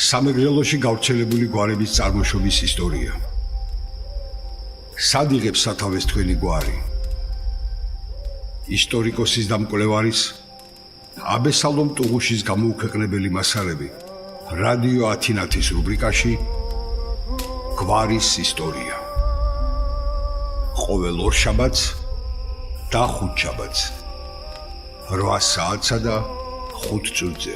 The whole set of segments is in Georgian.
სამეგრელოში გავრცელებული გვარების წარმოშობის ისტორია. სად იღებს სათავეს თქვენი გვარი? ისტორიკოსის და მკვლევარის აბესალომ ტუღუშის გამოუქვეყნებელი მასალები რადიო ათინათის რუბრიკაში გვარის ისტორია. ყოველ ორშაბათს და ხუთშაბათს 8 საათსა და 5 წუთზე.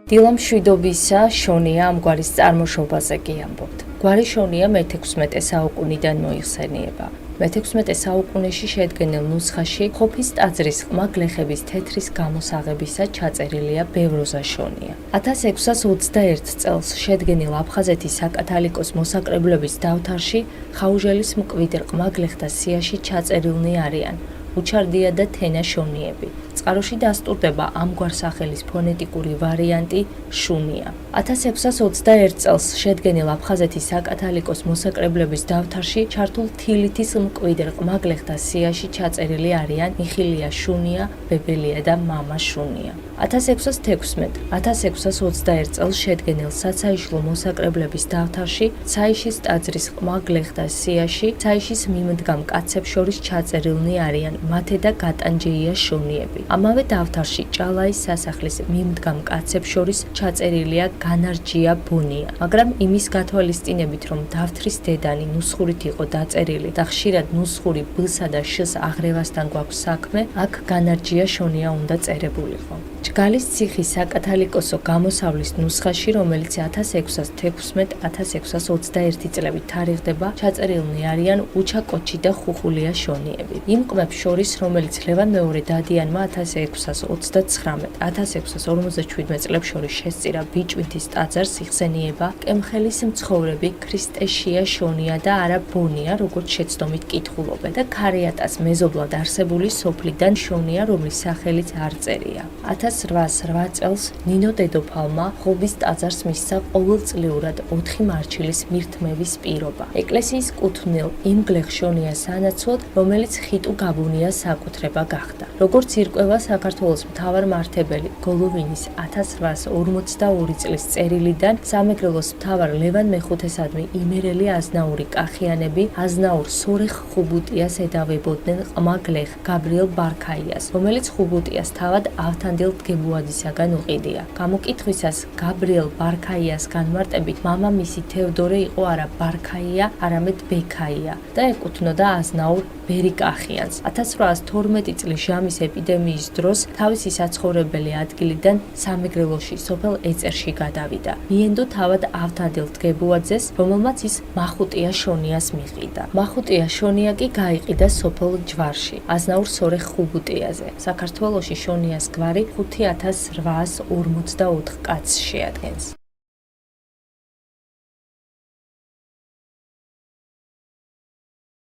დილამ შვიდობისა შონია ამ გვარის წარმოშობაზე კი ამბობთ. გვარი შონია მე-16 საუკუნიდან მოიხსენიება. მე-16 საუკუნეში შედგენილ ნუსხაში ხოფის ტაძრის ყმა გლეხების თეთრის გამოსაღებისა ჩაწერილია ბევროზა შონია. 1621 წელს შედგენილ აფხაზეთის საკათალიკოს მოსაკრებლების დავთარში ხაუჟელის მკვიდრ ყმა გლეხთა სიაში ჩაწერილნი არიან უჩარდია და თენა შონიები. წყაროში დასტურდება ამგვარ სახელის ფონეტიკური ვარიანტი შუნია. 1621 წელს შედგენილ აფხაზეთის საკათალიკოს მოსაკრებლების დავთარში ჩართულ თილითის მკვიდრ ყმა გლეხთა სიაში ჩაწერილი არიან მიხილია შუნია, ბებელია და მამა შუნია. 1616-1621 წელს შედგენილ საცაიშლო მოსაკრებლების დავთარში ცაიშის ტაძრის ყმა გლეხთა სიაში ცაიშის მიმდგამ კაცებს შორის ჩაწერილნი არიან მათე და გატანჯეია შონიები. ამავე დავთარში ჭალაის სასახლის მიმდგამ კაცებს შორის ჩაწერილია განარჯია ბონია, მაგრამ იმის გათვალისწინებით, რომ დავთრის დედანი ნუსხურით იყო დაწერილი და ხშირად ნუსხური ბ-სა და შ-ს აღრევასთან გვაქვს საქმე, აქ განარჯია შონია უნდა წერებულიყო. ჯგალის ციხის საკათალიკოსო გამოსავლის ნუსხაში, რომელიც 1616-1621 წლებით თარიღდება, ჩაწერილნი არიან უჩა კოჩი და ხუხულია შონიები. იმ ყმებს შორის, რომელიც ლევან მეორე დადიანმა 1639-1657 წლებს შორის შესწირა ბიჭვინთის ტაძარს, იხსენიება კემხელის მცხოვრები ქრისტეშია შონია და არა ბონია, როგორც შეცდომით კითხულობენ და ქარიატას მეზობლად არსებული სოფლიდან შონია, რომლის სახელიც არ წერია. 1808 წელს ნინო დედოფალმა ხობის ტაძარს მისცა ყოველწლიურად 4 მარჩილის მირთმევის პირობა. ეკლესიის კუთვნილ იმ გლეხ შონიას ანაცვლოდ, რომელიც ხიტუ გაბუნია საკუთრება გახდა. როგორც ირკვევა საქართველოს მთავარმართებელი გოლოვინის 1842 წლის წერილიდან, სამეგრელოს მთავარ ლევან მეხუთესადმი იმერელი აზნაური კახიანები აზნაურ სორეხ ხუბუტიას ედავებოდნენ ყმა გლეხ გაბრიელ ბარქაიას, რომელიც ხუბუტიას თავად ავთანდილ დგებუადისაგან უყიდია. გამოკითხვისას გაბრიელ ბარქაიას განმარტებით მამა მისი თევდორე იყო არა ბარქაია, არამედ ბექაია და ეკუთვნოდა აზნაურ ბერიკახიანს. 1812 წლის ჟამის ეპიდემიის დროს თავისი საცხოვრებელი ადგილიდან სამეგრელოში სოფელ ეწერში გადავიდა. მიენდო თავად ავთანდილ დგებუაძეს, რომელმაც ის მახუტია შონიას მიყიდა. მახუტია შონია კი გაიყიდა სოფელ ჯვარში, აზნაურ სორეხ ხუბუტიაზე. საქართველოში შონიას გვარი 5844 კაცს შეადგენს.